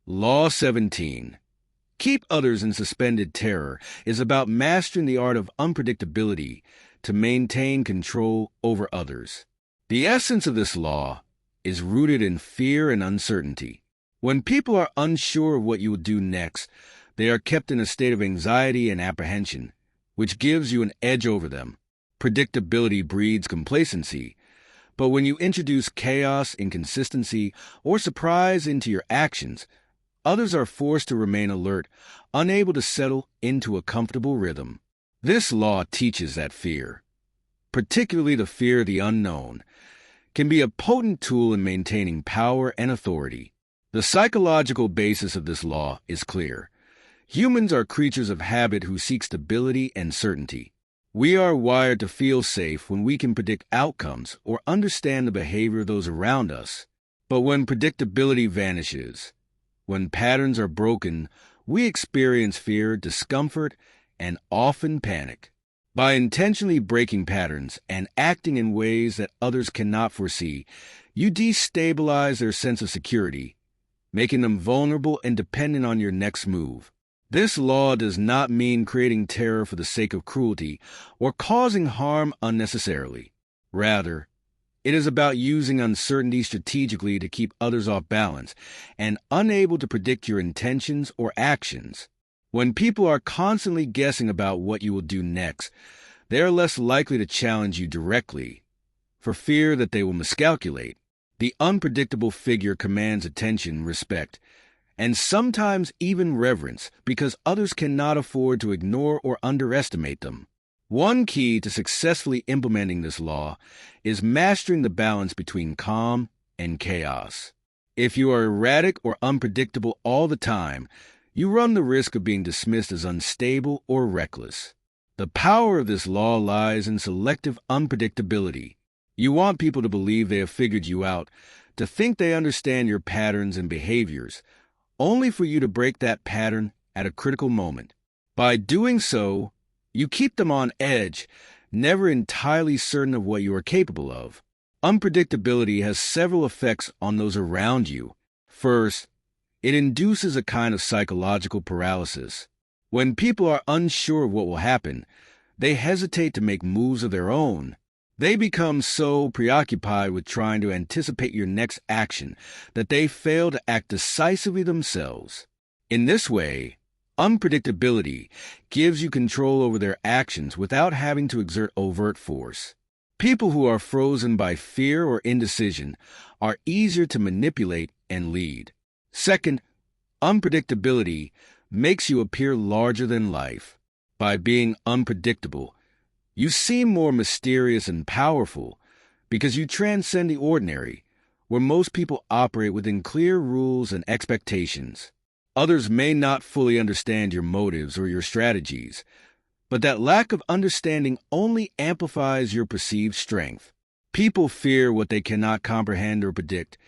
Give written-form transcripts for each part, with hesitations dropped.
Law 17. Keep others in suspended terror is about mastering the art of unpredictability to maintain control over others. The essence of this law is rooted in fear and uncertainty. When people are unsure of what you will do next, they are kept in a state of anxiety and apprehension, which gives you an edge over them. Predictability breeds complacency, but when you introduce chaos, inconsistency, or surprise into your actions, others are forced to remain alert, unable to settle into a comfortable rhythm. This law teaches that fear, particularly the fear of the unknown, can be a potent tool in maintaining power and authority. The psychological basis of this law is clear. Humans are creatures of habit who seek stability and certainty. We are wired to feel safe when we can predict outcomes or understand the behavior of those around us. But when predictability vanishes, when patterns are broken, we experience fear, discomfort, and often panic. By intentionally breaking patterns and acting in ways that others cannot foresee, you destabilize their sense of security, making them vulnerable and dependent on your next move. This law does not mean creating terror for the sake of cruelty or causing harm unnecessarily. Rather, it is about using uncertainty strategically to keep others off balance and unable to predict your intentions or actions. When people are constantly guessing about what you will do next, they are less likely to challenge you directly, for fear that they will miscalculate. The unpredictable figure commands attention, respect, and sometimes even reverence because others cannot afford to ignore or underestimate them. One key to successfully implementing this law is mastering the balance between calm and chaos. If you are erratic or unpredictable all the time, you run the risk of being dismissed as unstable or reckless. The power of this law lies in selective unpredictability. You want people to believe they have figured you out, to think they understand your patterns and behaviors, only for you to break that pattern at a critical moment. By doing so, you keep them on edge, never entirely certain of what you are capable of. Unpredictability has several effects on those around you. First, it induces a kind of psychological paralysis. When people are unsure of what will happen, they hesitate to make moves of their own. They become so preoccupied with trying to anticipate your next action that they fail to act decisively themselves. In this way, unpredictability gives you control over their actions without having to exert overt force. People who are frozen by fear or indecision are easier to manipulate and lead. Second, unpredictability makes you appear larger than life. By being unpredictable, you seem more mysterious and powerful because you transcend the ordinary, where most people operate within clear rules and expectations. Others may not fully understand your motives or your strategies, but that lack of understanding only amplifies your perceived strength. People fear what they cannot comprehend or predict,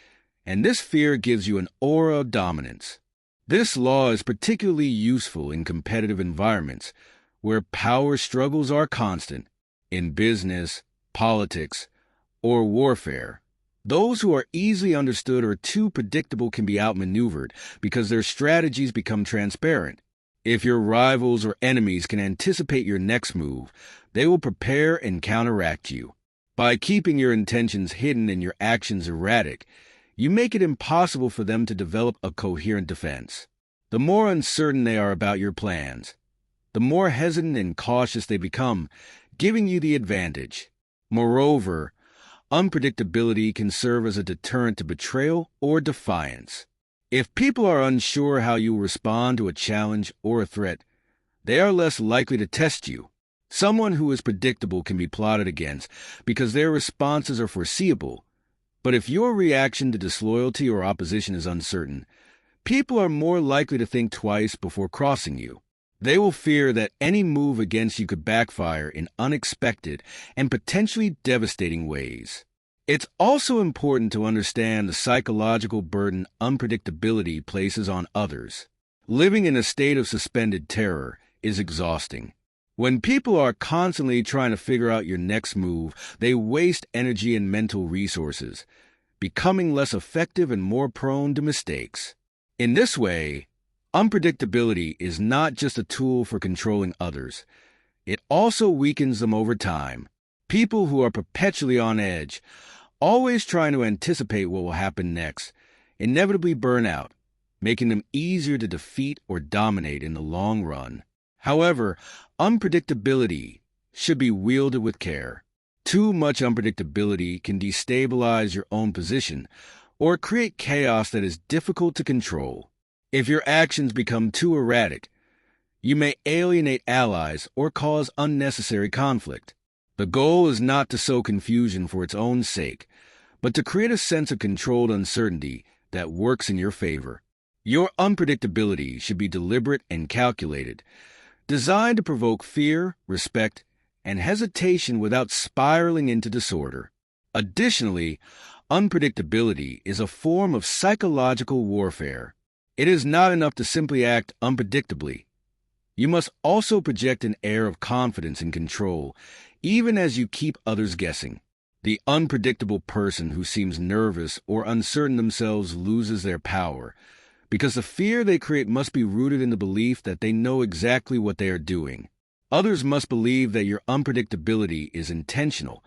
and this fear gives you an aura of dominance. This law is particularly useful in competitive environments where power struggles are constant. In business, politics, or warfare, those who are easily understood or too predictable can be outmaneuvered because their strategies become transparent. If your rivals or enemies can anticipate your next move, they will prepare and counteract you. By keeping your intentions hidden and your actions erratic, you make it impossible for them to develop a coherent defense. The more uncertain they are about your plans, the more hesitant and cautious they become, giving you the advantage. Moreover, unpredictability can serve as a deterrent to betrayal or defiance. If people are unsure how you will respond to a challenge or a threat, they are less likely to test you. Someone who is predictable can be plotted against because their responses are foreseeable. But if your reaction to disloyalty or opposition is uncertain, people are more likely to think twice before crossing you. They will fear that any move against you could backfire in unexpected and potentially devastating ways. It's also important to understand the psychological burden unpredictability places on others. Living in a state of suspended terror is exhausting. When people are constantly trying to figure out your next move, they waste energy and mental resources, becoming less effective and more prone to mistakes. In this way, unpredictability is not just a tool for controlling others. It also weakens them over time. People who are perpetually on edge, always trying to anticipate what will happen next, inevitably burn out, making them easier to defeat or dominate in the long run. However, unpredictability should be wielded with care. Too much unpredictability can destabilize your own position or create chaos that is difficult to control. If your actions become too erratic, you may alienate allies or cause unnecessary conflict. The goal is not to sow confusion for its own sake, but to create a sense of controlled uncertainty that works in your favor. Your unpredictability should be deliberate and calculated, designed to provoke fear, respect, and hesitation without spiraling into disorder. Additionally, unpredictability is a form of psychological warfare. It is not enough to simply act unpredictably. You must also project an air of confidence and control, even as you keep others guessing. The unpredictable person who seems nervous or uncertain themselves loses their power, because the fear they create must be rooted in the belief that they know exactly what they are doing. Others must believe that your unpredictability is intentional,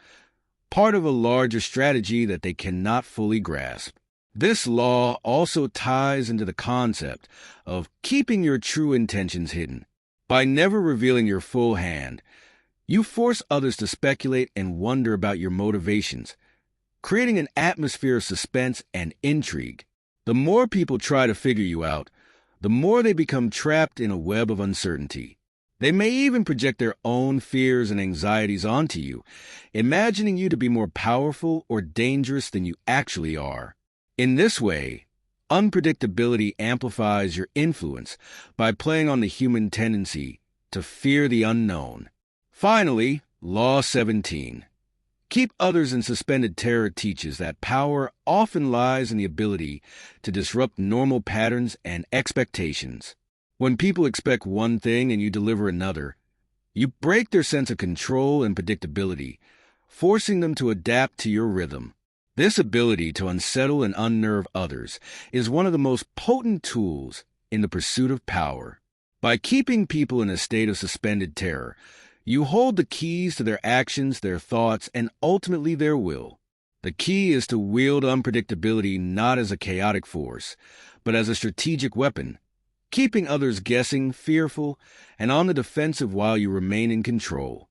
part of a larger strategy that they cannot fully grasp. This law also ties into the concept of keeping your true intentions hidden. By never revealing your full hand, you force others to speculate and wonder about your motivations, creating an atmosphere of suspense and intrigue. The more people try to figure you out, the more they become trapped in a web of uncertainty. They may even project their own fears and anxieties onto you, imagining you to be more powerful or dangerous than you actually are. In this way, unpredictability amplifies your influence by playing on the human tendency to fear the unknown. Finally, Law 17. Keep others in suspended terror teaches that power often lies in the ability to disrupt normal patterns and expectations. When people expect one thing and you deliver another, you break their sense of control and predictability, forcing them to adapt to your rhythm. This ability to unsettle and unnerve others is one of the most potent tools in the pursuit of power. By keeping people in a state of suspended terror, you hold the keys to their actions, their thoughts, and ultimately their will. The key is to wield unpredictability not as a chaotic force, but as a strategic weapon, keeping others guessing, fearful, and on the defensive while you remain in control.